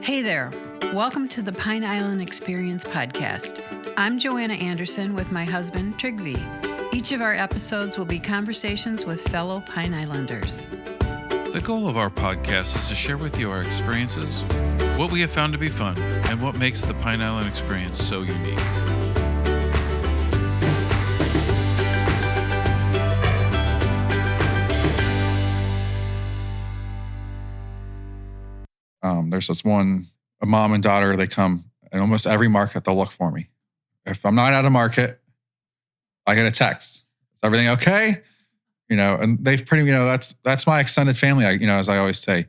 Hey there. Welcome to the Pine Island Experience podcast. I'm Joanna Anderson with my husband, Trygve. Each of our episodes will be conversations with fellow Pine Islanders. The goal of our podcast is to share with you our experiences, what we have found to be fun, and what makes the Pine Island experience so unique. There's this a mom and daughter, they come in almost every market, they'll look for me. If I'm not at a market, I get a text. Is everything okay? And they've that's my extended family. As I always say,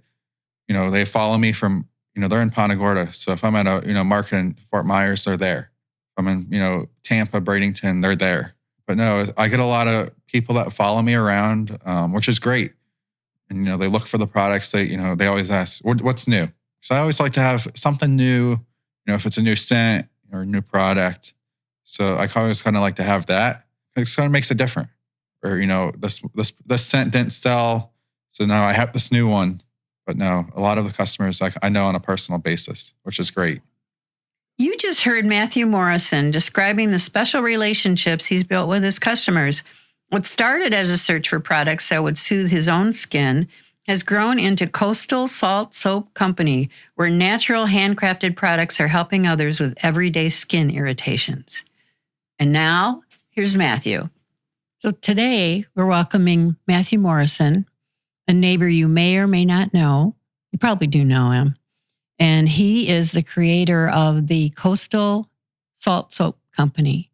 they follow me from, they're in Punta Gorda. So if I'm at a, market in Fort Myers, they're there. If I'm in, Tampa, Bradenton, they're there. But no, I get a lot of people that follow me around, which is great. And, they look for the products. They always ask, what's new? So I always like to have something new, if it's a new scent or a new product. So I always kind of like to have that. It kind of makes it different. Or, this scent didn't sell, so now I have this new one. But no, a lot of the customers I know on a personal basis, which is great. You just heard Matthew Morrison describing the special relationships he's built with his customers. What started as a search for products that would soothe his own skin has grown into Coastal Salt Soap Company, where natural handcrafted products are helping others with everyday skin irritations. And now, here's Matthew. So today, we're welcoming Matthew Morrison, a neighbor you may or may not know. You probably do know him. And he is the creator of the Coastal Salt Soap Company.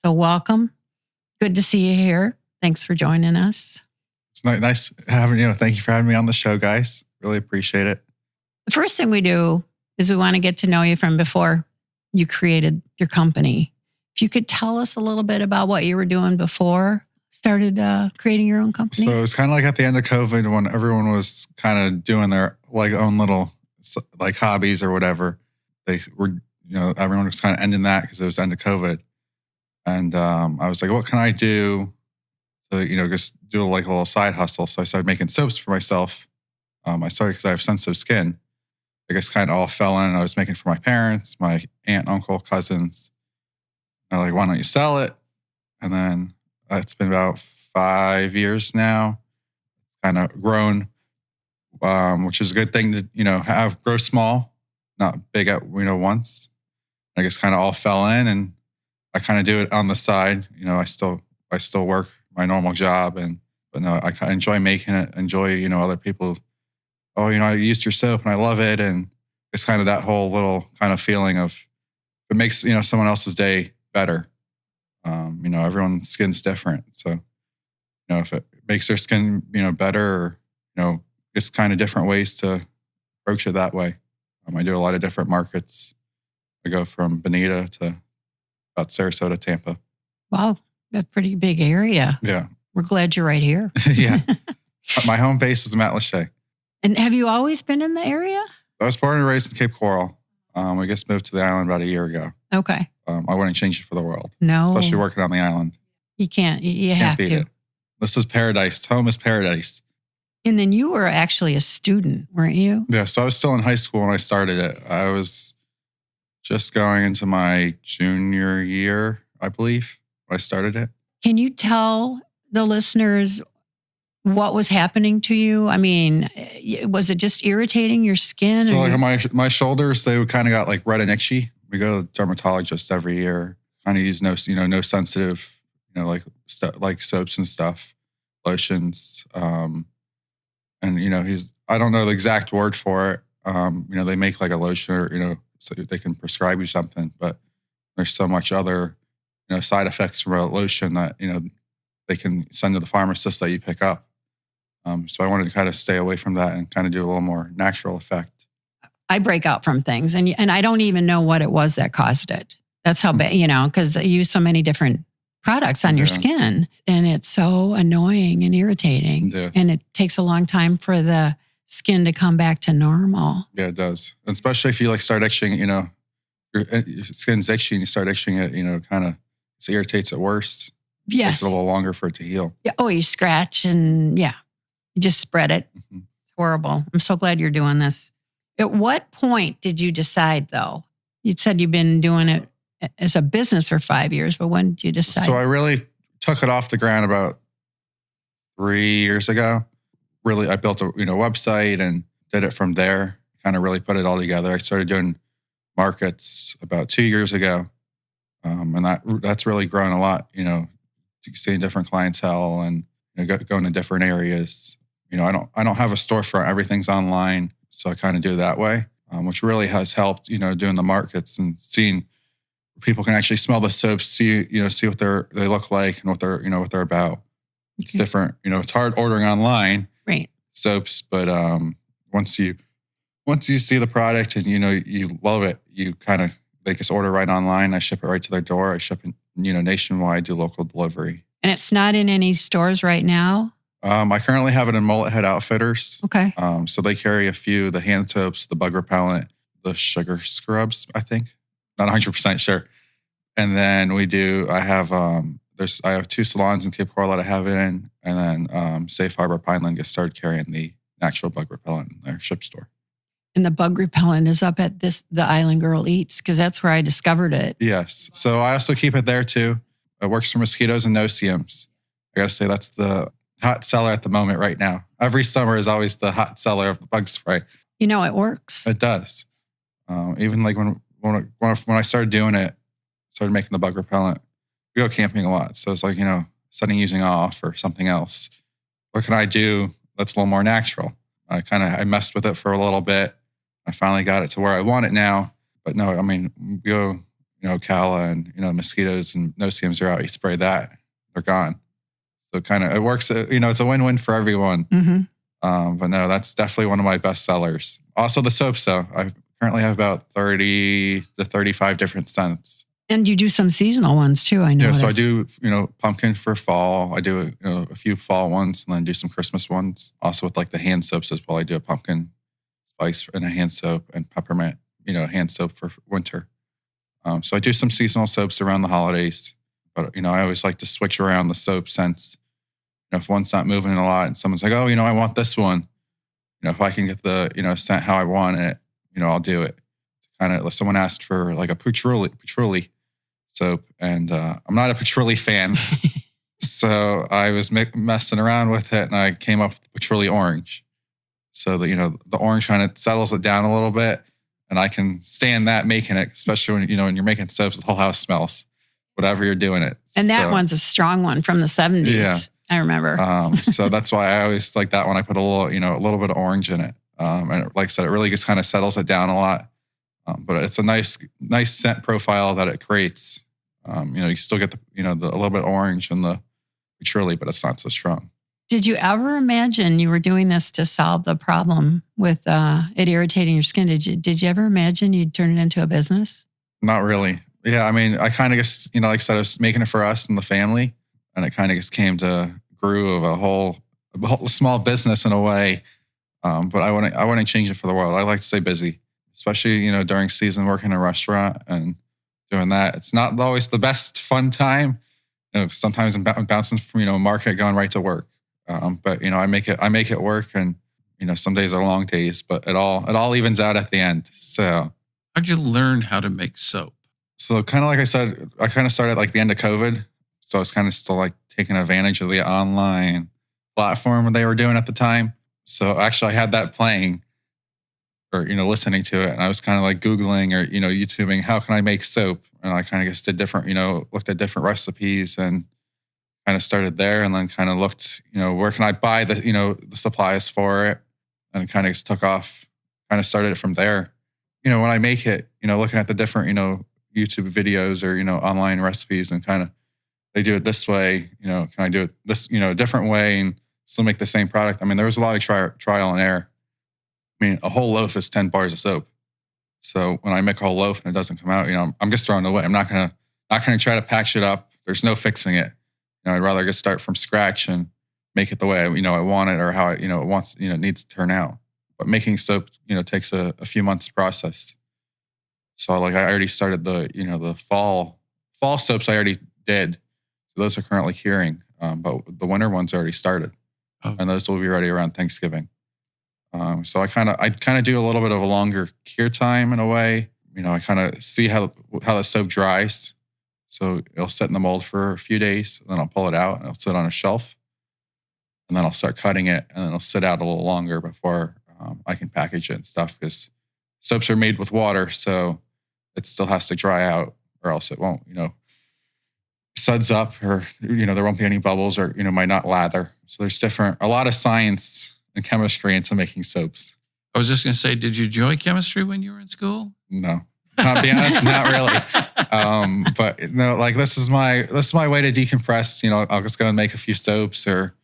So welcome. Good to see you here. Thanks for joining us. It's nice having you. Thank you for having me on the show, guys. Really appreciate it. The first thing we do is we want to get to know you from before you created your company. If you could tell us a little bit about what you were doing before started creating your own company. So it was kind of like at the end of COVID when everyone was kind of doing their own little hobbies or whatever. They were, everyone was kind of ending that because it was the end of COVID. And I was like, what can I do to, just do a little side hustle? So I started making soaps for myself. I started because I have sensitive skin. I guess kind of all fell in. I was making for my parents, my aunt, uncle, cousins. I was like, why don't you sell it? And then it's been about 5 years now. Kind of grown, which is a good thing to, grow small, not big at, once. I guess kind of all fell in, and I kind of do it on the side. I still work my normal job, but no, I enjoy making it, enjoy, other people. Oh, I used your soap and I love it. And it's kind of that whole little kind of feeling of it makes, someone else's day better. Everyone's skin's different. So, if it makes their skin, better, or, it's kind of different ways to approach it that way. I do a lot of different markets. I go from Bonita to about Sarasota, Tampa. Wow, that's a pretty big area. Yeah. We're glad you're right here. Yeah. My home base is Matlacha. And have you always been in the area? I was born and raised in Cape Coral. I just moved to the island about a year ago. Okay. I wouldn't change it for the world. No. Especially working on the island. You can't. You have beat to. It. This is paradise. Home is paradise. And then you were actually a student, weren't you? Yeah. So I was still in high school when I started it. I was just going into my junior year, I believe, when I started it. Can you tell the listeners what was happening to you? I mean, was it just irritating your skin? So my shoulders, they kind of got red and itchy. We go to the dermatologist every year. Kind of use no sensitive, like soaps and stuff, lotions. And I don't know the exact word for it. They make a lotion or, so they can prescribe you something, but there's so much other, side effects from a lotion that, they can send to the pharmacist that you pick up. So I wanted to kind of stay away from that and kind of do a little more natural effect. I break out from things and I don't even know what it was that caused it. That's how bad, because I use so many different products on your skin and it's so annoying and irritating. Yeah. And it takes a long time for the skin to come back to normal. Yeah, it does. And especially if you start itching, your skin's itchy and you start itching it, kind of it irritates it worse. Yes. It takes a little longer for it to heal. Yeah. Oh, you scratch and you just spread it. Mm-hmm. It's horrible. I'm so glad you're doing this. At what point did you decide, though? You said you've been doing it as a business for 5 years, but when did you decide? So I really took it off the ground about 3 years ago. Really, I built a website and did it from there. Kind of really put it all together. I started doing markets about 2 years ago, and that's really grown a lot. Seeing different clientele and going to different areas. I don't have a storefront. Everything's online, so I kind of do it that way, which really has helped. Doing the markets and seeing people can actually smell the soaps, see what they look like and what they're about. It's different. It's hard ordering online, right? Soaps, but once you see the product and you love it, they just order right online. I ship it right to their door. I ship it nationwide, do local delivery. And it's not in any stores right now? I currently have it in Mullet Head Outfitters. Okay. So they carry a few, the hand soaps, the bug repellent, the sugar scrubs, I think. Not 100% sure. And then I have 2 salons in Cape Coral that I have it in. And then Safe Harbor Pineland just started carrying the natural bug repellent in their ship store. And the bug repellent is up at the Island Girl Eats, because that's where I discovered it. Yes. So I also keep it there too. It works for mosquitoes and no-see-ums. I got to say that's the hot seller at the moment right now. Every summer is always the hot seller of the bug spray. It works. It does. Even like when I started doing it, started making the bug repellent, we go camping a lot. So it's like, setting using off or something else. What can I do that's a little more natural? I messed with it for a little bit. I finally got it to where I want it now. But no, we go, calla and, mosquitoes and no-see-ums are out. You spray that, they're gone. So it works. It's a win-win for everyone. Mm-hmm. But no, that's definitely one of my best sellers. Also the soaps though. I currently have about 30 to 35 different scents. And you do some seasonal ones too, I know. Yeah, so I do, pumpkin for fall. I do, a few fall ones and then do some Christmas ones. Also with like the hand soaps as well. I do a pumpkin spice and a hand soap and peppermint, hand soap for winter. So I do some seasonal soaps around the holidays. But, I always like to switch around the soap scents. If one's not moving a lot and someone's like, oh, I want this one. If I can get the, scent how I want it, I'll do it. Someone asked for like a patchouli soap, and I'm not a patchouli fan. So I was messing around with it, and I came up with patchouli orange. So the orange kind of settles it down a little bit, and I can stand that making it, especially when you're making soaps, the whole house smells, whatever you're doing it. And that one's a strong one from the 70s. Yeah. I remember. So that's why I always like that one. I put a little bit of orange in it. And like I said, it really just kind of settles it down a lot. But it's a nice scent profile that it creates. You still get the a little bit orange and the patchouli, but it's not so strong. Did you ever imagine you were doing this to solve the problem with it irritating your skin? Did you ever imagine you'd turn it into a business? Not really. Yeah, I kind of just like I said, I was making it for us and the family, and it kind of just came to grew of a whole small business in a way. But I wouldn't change it for the world. I like to stay busy, especially during season working in a restaurant and doing that. It's not always the best fun time. Sometimes I'm bouncing from market going right to work. But I make it work, and some days are long days, but it all evens out at the end. So how'd you learn how to make soap? So kind of like I said, I kind of started like the end of COVID. So I was kind of still like taking advantage of the online platform they were doing at the time. So actually I had that playing or, listening to it. And I was kind of like Googling or, YouTubing, how can I make soap? And I kind of just did different, looked at different recipes and kind of started there, and then kind of looked, where can I buy the, the supplies for it, and kind of just took off, kind of started it from there. When I make it, looking at the different, YouTube videos or, online recipes and kind of, they do it this way, can I do it this, a different way and still make the same product? there was a lot of trial and error. A whole loaf is 10 bars of soap. So when I make a whole loaf and it doesn't come out, I'm just throwing it away. I'm not going to try to patch it up. There's no fixing it. I'd rather just start from scratch and make it the way, I want it or how it, it wants, it needs to turn out. But making soap, takes a few months to process. So like I already started the, the fall soaps I already did. So those are currently curing. But the winter ones already started. Oh. And those will be ready around Thanksgiving. So I kind of do a little bit of a longer cure time in a way. I kind of see how the soap dries. So it'll sit in the mold for a few days, and then I'll pull it out and it'll sit on a shelf, and then I'll start cutting it, and then it'll sit out a little longer before I can package it and stuff, because soaps are made with water, so it still has to dry out, or else it won't, suds up, or there won't be any bubbles, or might not lather. So there's a lot of science and chemistry into making soaps. I was just going to say, did you enjoy chemistry when you were in school? No, to be honest, not really. But no, like this is my way to decompress. I'll just go and make a few soaps, or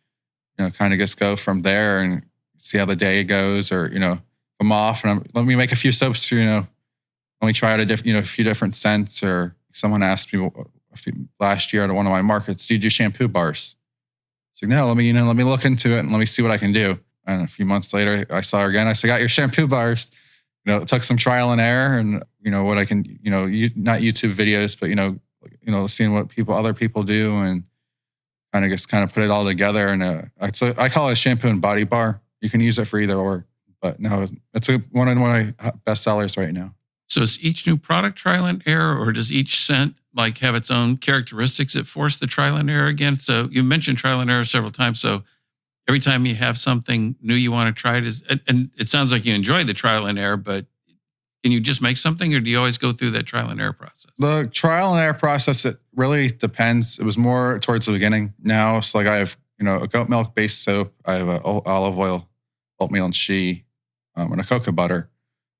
kind of just go from there and see how the day goes, or I'm off and let me make a few soaps. Let me try out a few different scents. Or someone asked me last year at one of my markets, do you do shampoo bars? So no, let me look into it and let me see what I can do. And a few months later, I saw her again. I said, got your shampoo bars. It took some trial and error, and what I can, not YouTube videos, but seeing what other people do, and kind of put it all together. And I call it a shampoo and body bar. You can use it for either or, but no, it's one of my best sellers right now. So is each new product trial and error, or does each scent have its own characteristics that force the trial and error again? So you mentioned trial and error several times. So every time you have something new you want to try it, and it sounds like you enjoy the trial and error, but can you just make something, or do you always go through that trial and error process? The trial and error process, it really depends. It was more towards the beginning. Now it's I have, a goat milk based soap. I have a olive oil, oatmeal and shea, and a cocoa butter.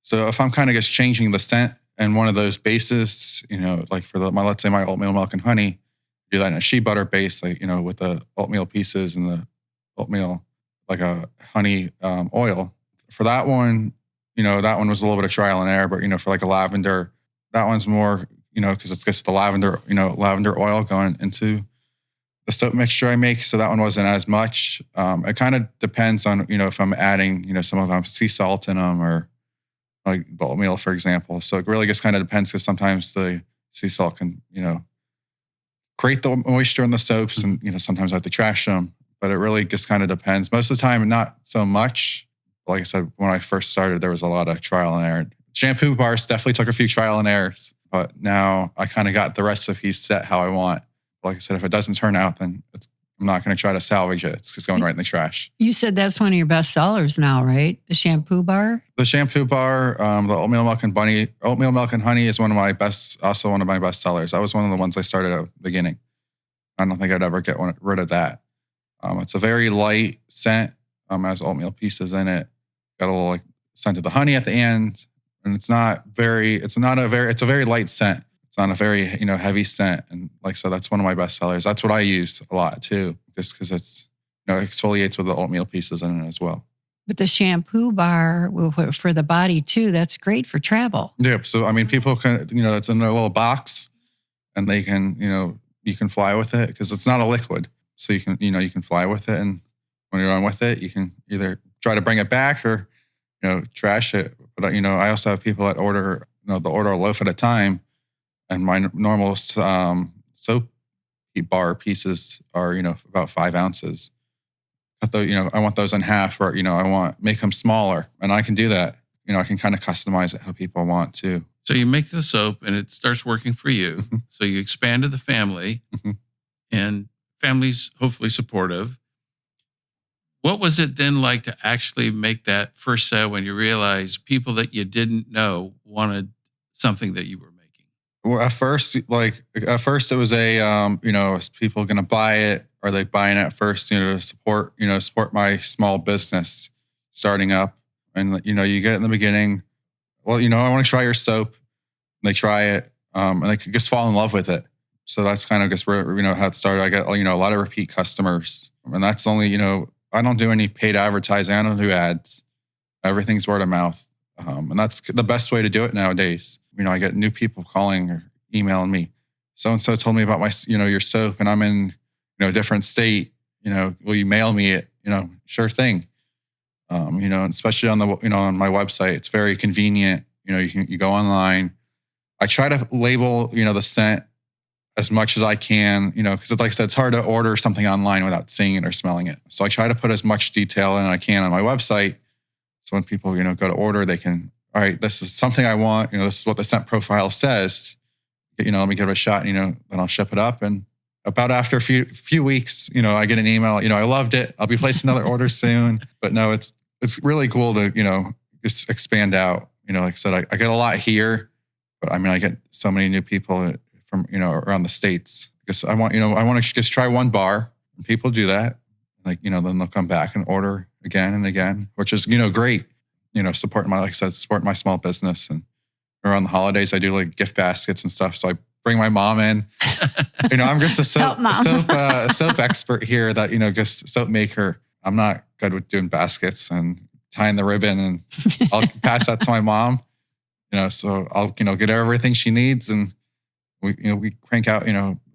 So if I'm kind of just changing the scent and one of those bases, for let's say my oatmeal milk and honey, do that in a shea butter base, with the oatmeal pieces and the oatmeal, like a honey oil. For that one, that one was a little bit of trial and error, but, for a lavender, that one's more, because it's just the lavender, lavender oil going into the soap mixture I make. So that one wasn't as much. It kind of depends on, if I'm adding, some of them sea salt in them, or like the oatmeal, for example. So it really just kind of depends, because sometimes the sea salt can, create the moisture in the soaps, and, sometimes I have to trash them, but it really just kind of depends. Most of the time, not so much. Like I said, when I first started, there was a lot of trial and error. Shampoo bars definitely took a few trial and errors, but now I kind of got the recipes set how I want. Like I said, if it doesn't turn out, then I'm not going to try to salvage it. It's just going right in the trash. You said that's one of your best sellers now, right? The shampoo bar? The shampoo bar, the oatmeal milk and honey is one of my best sellers. That was one of the ones I started at the beginning. I don't think I'd ever get rid of that. It's a very light scent. Has oatmeal pieces in it. Got a little scent of the honey at the end, and it's a very light scent. It's not a very heavy scent, and so that's one of my best sellers. That's what I use a lot too, just because it's exfoliates with the oatmeal pieces in it as well. But the shampoo bar for the body too, that's great for travel. Yep. So people can it's in their little box, and they can you can fly with it, because it's not a liquid, so you can fly with it, and when you're on with it, you can either try to bring it back or, trash it. But, I also have people that order, they'll order a loaf at a time. And my normal soap bar pieces are, about 5 ounces. But I want those in half, or, make them smaller. And I can do that. I can kind of customize it how people want to. So you make the soap and it starts working for you. So you expand to the family, and family's hopefully supportive. What was it then like to actually make that first set when you realized people that you didn't know wanted something that you were making? Well, at first it was is people going to buy it? Are they buying it at first, to support my small business starting up? And, you get it in the beginning, well, I want to try your soap. And they try it, and they could just fall in love with it. So that's kind of just where, how it started. I get, a lot of repeat customers, and that's only, I don't do any paid advertising. I don't do ads. Everything's word of mouth. And that's the best way to do it nowadays. I get new people calling or emailing me. So-and-so told me about my, your soap, and I'm in, a different state. Will you mail me it? Sure thing. Especially on the, on my website, it's very convenient. You go online. I try to label, the scent as much as I can, because like I said, it's hard to order something online without seeing it or smelling it. So I try to put as much detail in I can on my website, So when people, go to order, they can, all right, this is something I want. This is what the scent profile says. Let me give it a shot. Then I'll ship it up. And about after a few weeks, I get an email. I loved it. I'll be placing another order soon. But no, it's really cool to just expand out. Like I said, I get a lot here, but I get so many new people from around the States. Because I want to just try one bar, and people do that. Like then they'll come back and order again and again, which is great. Supporting my small business. And around the holidays, I do like gift baskets and stuff. So I bring my mom in. I'm just a soap expert here. That just soap maker. I'm not good with doing baskets and tying the ribbon, and I'll pass that to my mom. So I'll get her everything she needs, and we crank out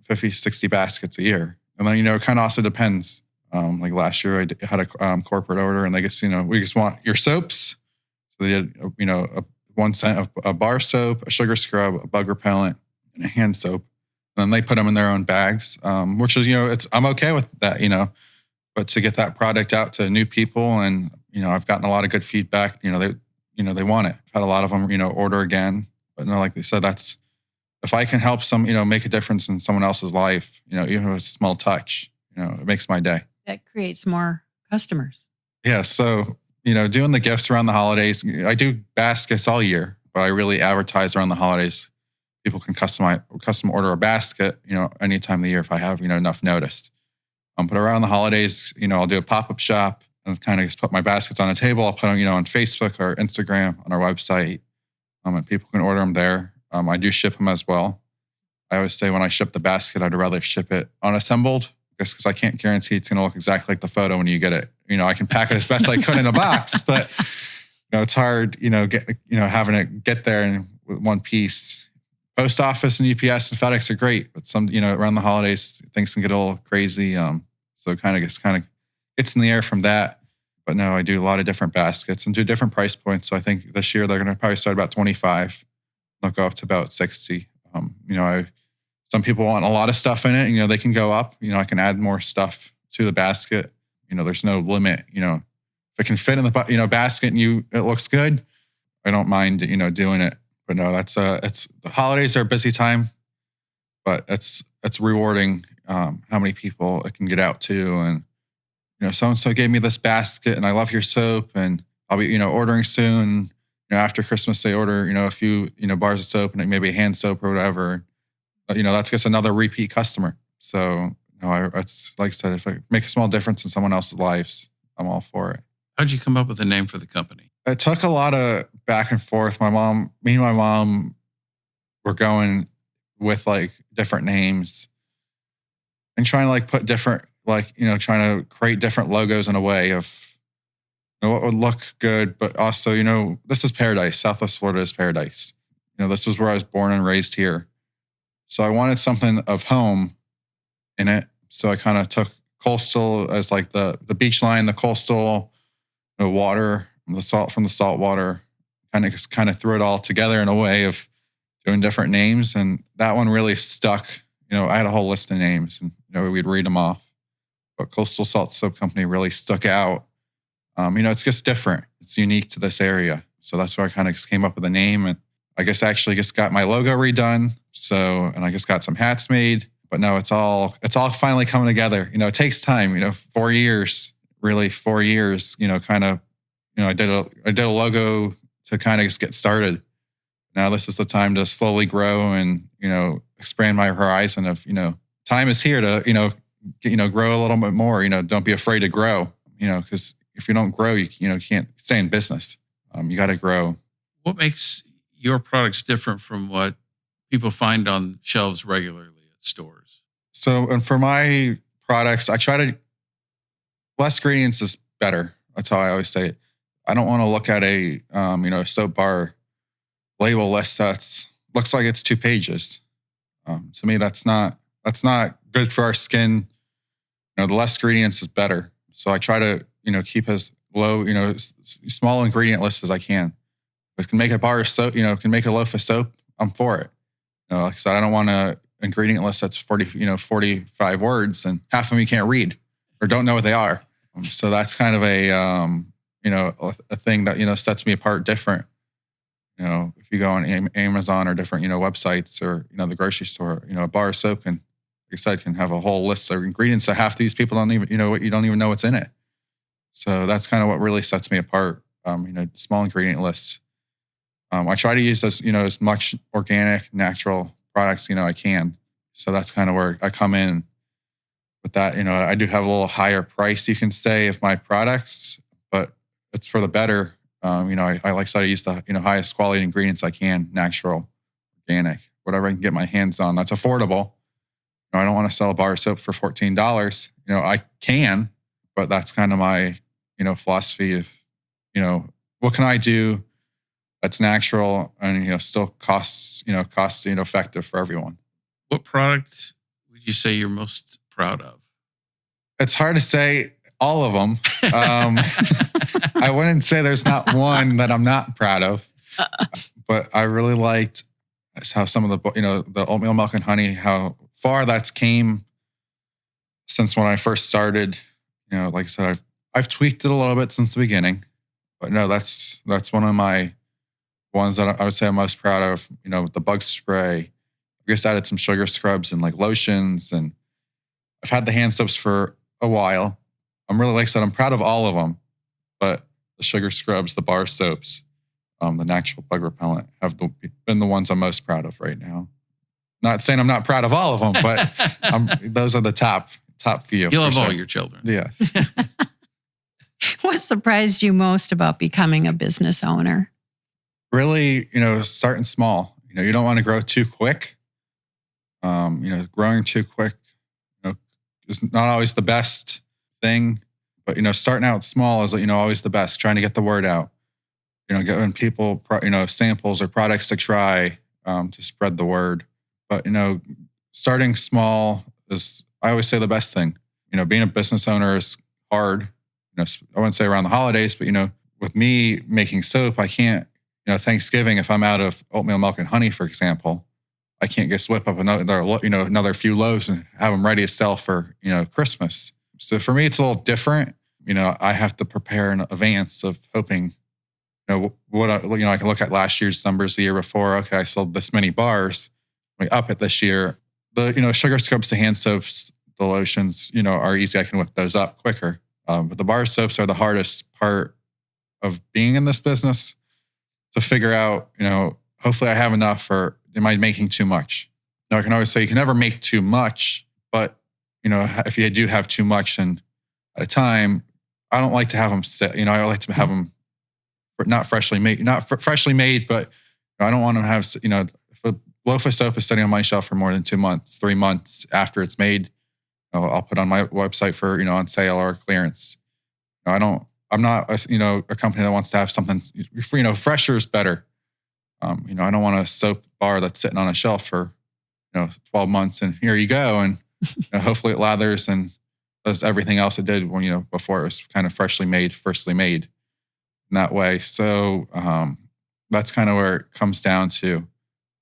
50, 60 baskets a year. And then it kind of also depends. Like last year, I had a corporate order, and they just we just want your soaps. So they did a 1 cent of a bar soap, a sugar scrub, a bug repellent, and a hand soap. And then they put them in their own bags, which is I'm okay with that. But to get that product out to new people, and I've gotten a lot of good feedback. They want it. I've had a lot of them order again. But no, like they said, that's if I can help some make a difference in someone else's life. Even if it's a small touch, it makes my day. That creates more customers. Yeah. So doing the gifts around the holidays, I do baskets all year, but I really advertise around the holidays. People can custom order a basket, any time of the year if I have enough notice. But around the holidays, I'll do a pop-up shop and kind of just put my baskets on a table. I'll put them, on Facebook or Instagram on our website, and people can order them there. I do ship them as well. I always say when I ship the basket, I'd rather ship it unassembled, because I can't guarantee it's going to look exactly like the photo when you get it. I can pack it as best I could in a box, but it's hard, having it get there in one piece. Post office and UPS and FedEx are great, but some, around the holidays, things can get a little crazy. So it kind of gets in the air from that. But no, I do a lot of different baskets and do different price points. So I think this year they're going to probably start about 25. They'll go up to about 60. Some people want a lot of stuff in it. They can go up. I can add more stuff to the basket. There's no limit. If it can fit in the basket and it looks good, I don't mind doing it. But no, it's the holidays are a busy time, but it's rewarding how many people it can get out to. And so and so gave me this basket, and I love your soap, and I'll be ordering soon. After Christmas they order a few bars of soap and maybe a hand soap or whatever. That's just another repeat customer. So, it's like I said, if I make a small difference in someone else's lives, I'm all for it. How'd you come up with a name for the company? It took a lot of back and forth. Me and my mom were going with like different names and trying to like put different, trying to create different logos in a way of what would look good, but also, this is paradise. Southwest Florida is paradise. This was where I was born and raised here. So I wanted something of home in it. So I kind of took coastal as like the beach line, the coastal, water, the salt from the salt water, kind of threw it all together in a way of doing different names. And that one really stuck. I had a whole list of names, and we'd read them off. But Coastal Salt Soap Company really stuck out. It's just different. It's unique to this area. So that's where I kind of just came up with a name. And I guess I actually just got my logo redone. And I just got some hats made. But no, it's all finally coming together. It takes time, 4 years, really 4 years, I did a logo to kind of just get started. Now this is the time to slowly grow and, expand my horizon of, time is here to, grow a little bit more. Don't be afraid to grow, because if you don't grow, you can't stay in business. You got to grow. What makes your products different from what people find on shelves regularly at stores? So, and for my products, I try to, less ingredients is better. That's how I always say it. I don't want to look at a, soap bar label list that's looks like it's 2 pages. To me, that's not good for our skin. The less ingredients is better. So I try to, keep as low, small ingredient list as I can. If I can make a bar of soap, can make a loaf of soap, I'm for it. Like I said, I don't want a ingredient list that's 45 words and half of them you can't read or don't know what they are. So that's kind of a, a thing that, sets me apart different. If you go on Amazon or different, websites or, the grocery store, a bar of soap can, like I said, can have a whole list of ingredients that half these people don't even, you don't even know what's in it. So that's kind of what really sets me apart. Small ingredient lists. I try to use as much organic, natural products, I can. So that's kind of where I come in with that. I do have a little higher price, you can say, of my products, but it's for the better. I like to use the, highest quality ingredients I can, natural, organic, whatever I can get my hands on. That's affordable. I don't want to sell a bar of soap for $14. I can, but that's kind of my, philosophy of, what can I do that's natural and, still cost effective for everyone. What product would you say you're most proud of? It's hard to say all of them. I wouldn't say there's not one that I'm not proud of, but I really liked how some of the oatmeal milk and honey, how far that's came since when I first started. Like I said, I've tweaked it a little bit since the beginning, but no, that's one of my ones that I would say I'm most proud of. The bug spray. I just added some sugar scrubs and like lotions, and I've had the hand soaps for a while. I'm really, like I said, I'm proud of all of them, but the sugar scrubs, the bar soaps, the natural bug repellent have been the ones I'm most proud of right now. Not saying I'm not proud of all of them, but those are the top few. You love all your children. Yeah. What surprised you most about becoming a business owner? Really, starting small. You don't want to grow too quick. Growing too quick, is not always the best thing, but, starting out small is, always the best. Trying to get the word out, getting people, samples or products to try, to spread the word. But, starting small is, I always say, the best thing. Being a business owner is hard. I wouldn't say around the holidays, but, with me making soap, I can't, Thanksgiving, if I'm out of oatmeal milk and honey, for example, I can't just whip up another few loaves and have them ready to sell for, Christmas. So for me, it's a little different. I have to prepare in advance of hoping, I can look at last year's numbers the year before. Okay, I sold this many bars. We up it this year. The, sugar scrubs, the hand soaps, the lotions, are easy. I can whip those up quicker. But the bar soaps are the hardest part of being in this business to figure out, hopefully I have enough, or am I making too much? Now, I can always say you can never make too much, but, if you do have too much and at a time, I don't like to have them sit. I like to have them not freshly made, but I don't want to have, if a loaf of soap is sitting on my shelf for more than 2 months, 3 months after it's made, I'll put on my website for, on sale or clearance. I'm not, a company that wants to have something, fresher is better. I don't want a soap bar that's sitting on a shelf for, 12 months and here you go. And hopefully it lathers and does everything else it did when, before it was kind of firstly made in that way. So that's kind of where it comes down to.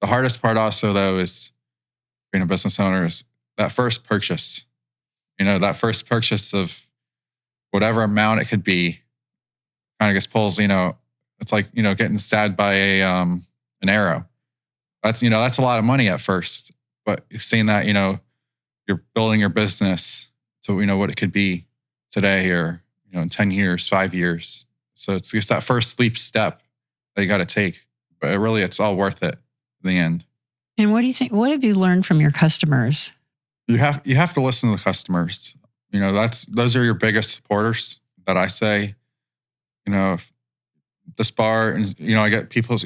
The hardest part also, though, is being a business owner is that first purchase. That first purchase of whatever amount it could be kind of just pulls, it's like, getting stabbed by an arrow. That's a lot of money at first, but seeing that, you're building your business to, what it could be today or, in 10 years, 5 years. So it's just that first leap step that you got to take, but it's all worth it in the end. And what do you think? What have you learned from your customers? You have to listen to the customers. Those are your biggest supporters that I say, this bar, and, I get people's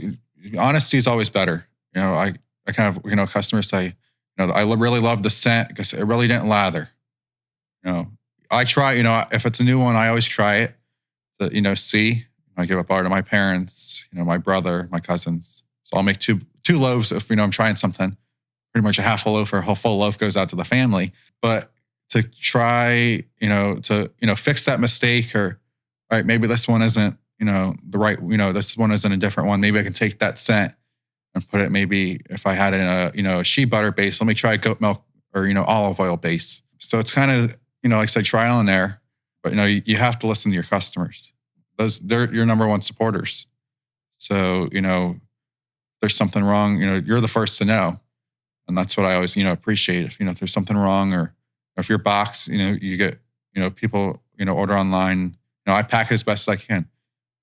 honesty is always better. I kind of, customers say, I really love the scent because it really didn't lather. I try, if it's a new one, I always try it to, see. I give a bar to my parents, my brother, my cousins. So I'll make two loaves if, I'm trying something. Pretty much a half a loaf or a full loaf goes out to the family. But to try, to fix that mistake, or, all right, maybe this one isn't, the right, this one isn't a different one. Maybe I can take that scent and put it, maybe if I had it in a shea butter base, let me try goat milk or, olive oil base. So it's kind of, like I said, trial and error, but you have to listen to your customers. they're your number one supporters. So, there's something wrong, you're the first to know. And that's what I always, appreciate. If there's something wrong, or if your box, you get, people, order online, I pack it as best as I can.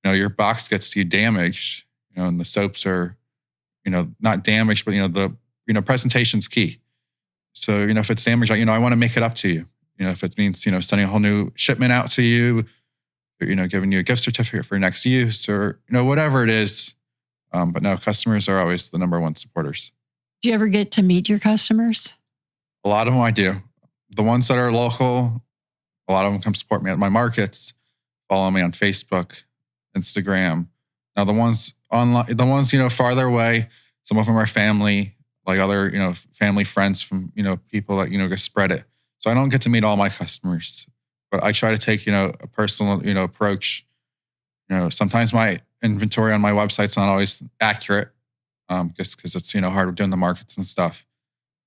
Your box gets to you damaged, and the soaps are, not damaged, but, the presentation's key. So, if it's damaged, I want to make it up to you. If it means, sending a whole new shipment out to you, or, giving you a gift certificate for next use, or, whatever it is. But no, customers are always the number one supporters. Do you ever get to meet your customers? A lot of them I do. The ones that are local, a lot of them come support me at my markets, follow me on Facebook, Instagram. Now the ones online, the ones, farther away, some of them are family, like other, family friends from, people that, just spread it. So I don't get to meet all my customers, but I try to take, a personal, approach. Sometimes my inventory on my website's not always accurate, just because it's, hard doing the markets and stuff.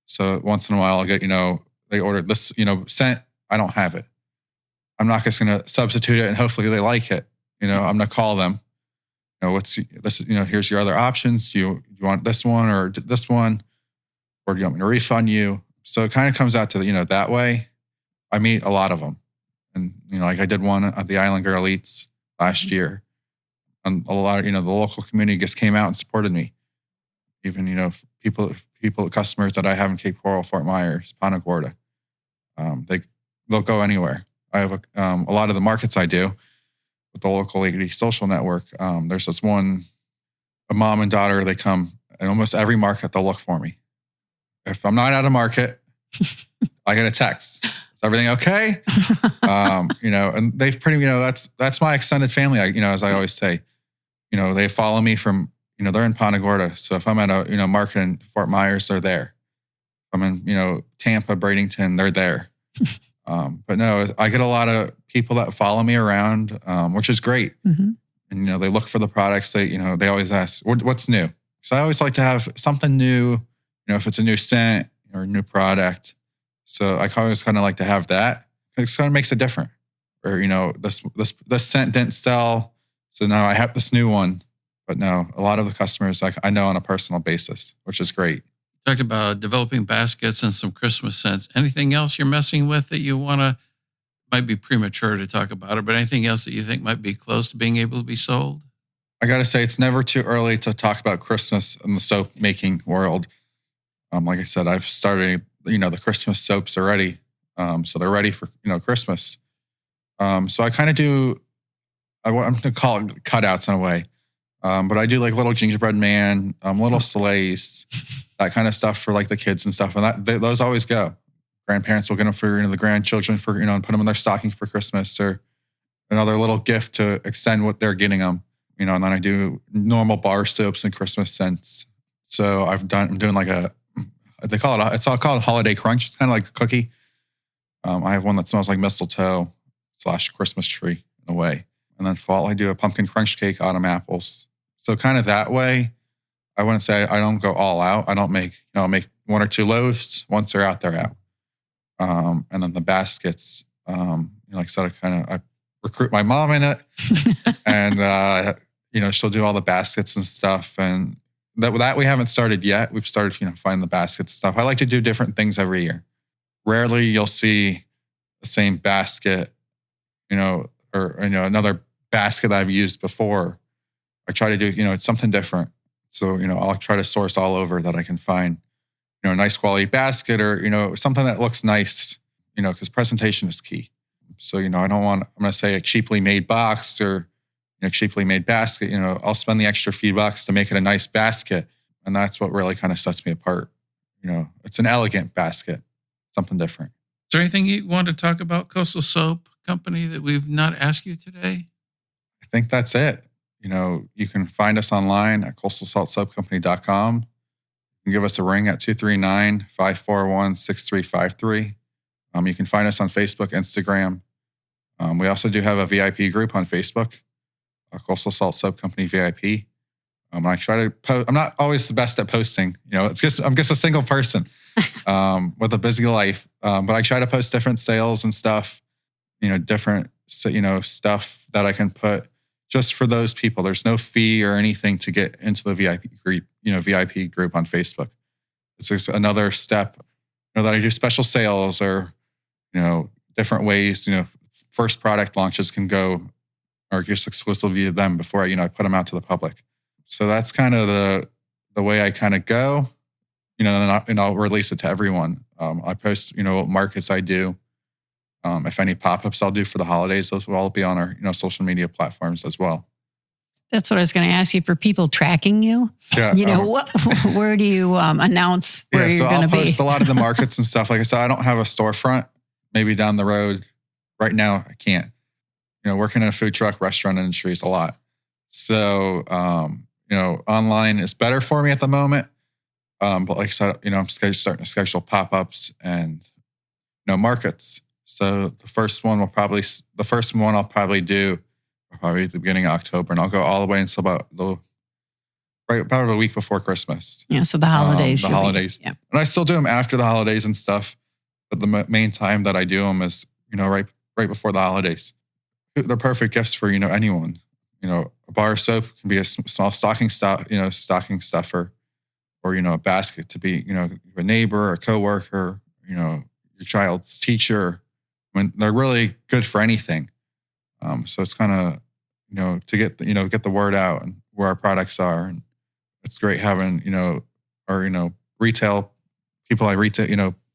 So once in a while I'll get, they ordered this, scent. I don't have it. I'm not just going to substitute it and hopefully they like it. I'm going to call them. What's this? Here's your other options. Do you want this one or this one, or do you want me to refund you? So it kind of comes out to that way. I meet a lot of them, and like I did one at the Island Girl Eats last year, and a lot of the local community just came out and supported me. Even people, customers that I have in Cape Coral, Fort Myers, Punta Gorda, they'll go anywhere. I have a lot of the markets I do with the local lady social network. There's this one, a mom and daughter, they come and almost every market they'll look for me. If I'm not at a market, I get a text. Is everything okay? And they've pretty, that's my extended family. As I always say, they follow me from, they're in Punta Gorda. So if I'm at a, market in Fort Myers, they're there. If I'm in, Tampa, Bradenton, they're there. But no, I get a lot of people that follow me around, which is great. Mm-hmm. And, they look for the products. They always ask, what's new? So I always like to have something new, if it's a new scent or a new product. So I always kind of like to have that. It kind of makes it different. Or, this scent didn't sell. So now I have this new one. But no, a lot of the customers I know on a personal basis, which is great. Talked about developing baskets and some Christmas scents. Anything else you're messing with that you want to, might be premature to talk about it, but anything else that you think might be close to being able to be sold? I got to say, it's never too early to talk about Christmas in the soap making world. Like I said, I've started, the Christmas soaps already. So they're ready for, Christmas. So I kind of do, I'm going to call it cutouts in a way. But I do like little gingerbread man, little sleighs, that kind of stuff for like the kids and stuff. And those always go. Grandparents will get them for, the grandchildren for, and put them in their stocking for Christmas, or another little gift to extend what they're getting them, and then I do normal bar soaps and Christmas scents. So I'm doing like they call it, it's all called Holiday Crunch. It's kind of like a cookie. I have one that smells like mistletoe / Christmas tree in a way. And then fall, I do a pumpkin crunch cake, autumn apples. So kind of that way, I wouldn't say I don't go all out. I don't make, I'll make one or two loaves. Once they're out, they're out. And then the baskets, like I said, I recruit my mom in it. And, she'll do all the baskets and stuff. And that we haven't started yet. We've started, finding the baskets and stuff. I like to do different things every year. Rarely you'll see the same basket, or another basket that I've used before. I try to do, something different. So, I'll try to source all over that I can find, a nice quality basket, or, something that looks nice, because presentation is key. So, I don't want, I'm going to say a cheaply made box or, cheaply made basket. I'll spend the extra few bucks to make it a nice basket. And that's what really kind of sets me apart. It's an elegant basket, something different. Is there anything you want to talk about Coastal Soap Company that we've not asked you today? I think that's it. You can find us online at coastalsaltsoapcompany.com. You can give us a ring at 239-541-6353. You can find us on Facebook, Instagram. We also do have a VIP group on Facebook, Coastal Salt Soap Company VIP. I try to post. I'm not always the best at posting. I'm just a single person with a busy life. But I try to post different sales and stuff. Different stuff that I can put just for those people. There's no fee or anything to get into the VIP group on Facebook. It's just another step, that I do special sales or, different ways, first product launches can go or just exclusively to them before I put them out to the public. So that's kind of the way I kind of go, and I'll release it to everyone. I post, what markets I do. If any pop-ups I'll do for the holidays, those will all be on our, social media platforms as well. That's what I was going to ask you, for people tracking you. Yeah, where do you announce where you're going to be? I'll post a lot of the markets and stuff. Like I said, I don't have a storefront. Maybe down the road. Right now, I can't. Working in a food truck restaurant industry is a lot. So, online is better for me at the moment. But like I said, I'm starting to schedule pop-ups and, markets. So the first one I'll probably do probably at the beginning of October, and I'll go all the way until about a week before Christmas. Yeah, so the holidays. Yeah. And I still do them after the holidays and stuff, but the main time that I do them is, right before the holidays. They're perfect gifts for, anyone. A bar of soap can be a small stocking stuffer, or, a basket to be, a neighbor, a coworker, your child's teacher. They're really good for anything. So it's kind of, to get the word out and where our products are. And it's great having, our, retail people,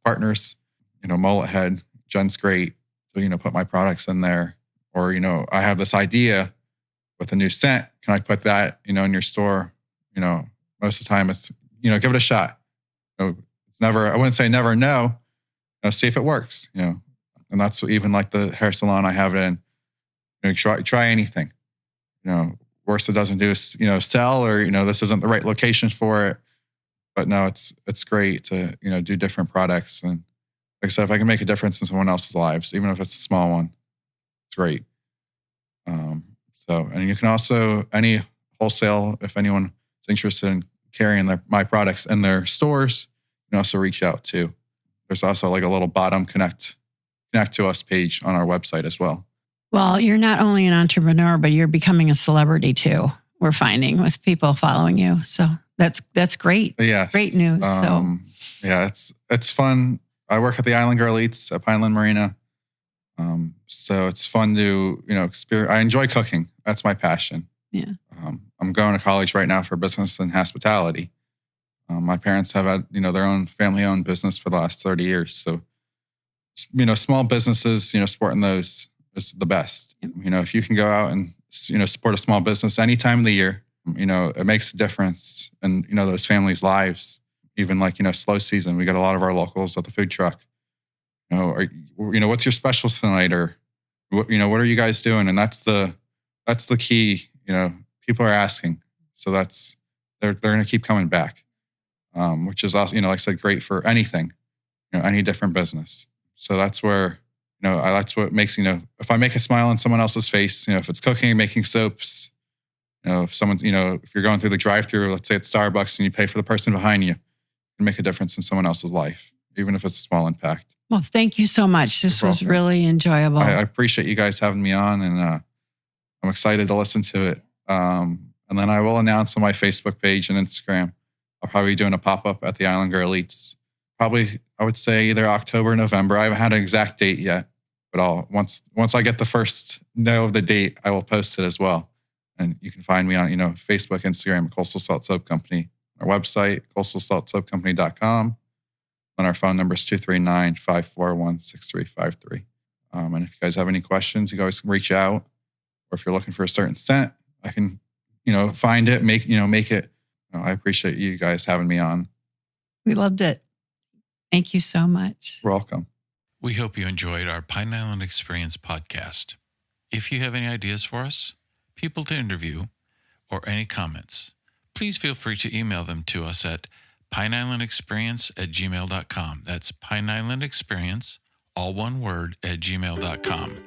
partners, Mullet Head, Jen's great. So, put my products in there. Or, I have this idea with a new scent. Can I put that, in your store? Most of the time it's, give it a shot. It's never, I wouldn't say never no. See if it works, And that's even like the hair salon I have it in. Try anything. Worst it doesn't do is, sell, or, this isn't the right location for it. But no, it's great to, do different products. And like I said, if I can make a difference in someone else's lives, even if it's a small one, it's great. And you can also, any wholesale, if anyone is interested in carrying my products in their stores, you can also reach out too. There's also like a little bottom connect to us page on our website as well. Well, you're not only an entrepreneur, but you're becoming a celebrity too. We're finding with people following you. So that's great. Yeah. Great news. Yeah, it's fun. I work at the Island Girl Eats at Pineland Marina. So it's fun to, experience. I enjoy cooking. That's my passion. Yeah. I'm going to college right now for business and hospitality. My parents have had, their own family-owned business for the last 30 years. So, small businesses, supporting those is the best. Yep. If you can go out and, support a small business any time of the year, it makes a difference in, those families' lives. Even like, slow season, we got a lot of our locals at the food truck. What's your special tonight? Or, what are you guys doing? And that's the key, people are asking. So they're going to keep coming back, which is also, like I said, great for anything, any different business. So that's where, that's what makes, if I make a smile on someone else's face, if it's cooking, making soaps, if someone's, if you're going through the drive-thru, let's say it's Starbucks and you pay for the person behind you, can make a difference in someone else's life, even if it's a small impact. Well, thank you so much. This was really enjoyable. I appreciate you guys having me on, and I'm excited to listen to it. And then I will announce on my Facebook page and Instagram, I'll probably be doing a pop-up at the Island Girl Eats. Probably, I would say either October or November. I haven't had an exact date yet, but once I get the first know of the date, I will post it as well. And you can find me on, Facebook, Instagram, Coastal Salt Soap Company. Our website, coastalsaltsoapcompany.com. And our phone number is 239-541-6353. And if you guys have any questions, you guys can reach out. Or if you're looking for a certain scent, I can, find it, make it. I appreciate you guys having me on. We loved it. Thank you so much. You're welcome. We hope you enjoyed our Pine Island Experience podcast. If you have any ideas for us, people to interview, or any comments, please feel free to email them to us at pineislandexperience@gmail.com. That's pineislandexperience, all one word, @gmail.com.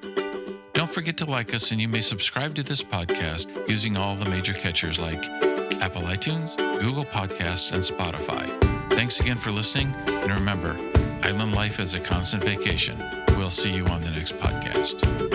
Don't forget to like us, and you may subscribe to this podcast using all the major catchers like Apple iTunes, Google Podcasts, and Spotify. Thanks again for listening, and remember, island life is a constant vacation. We'll see you on the next podcast.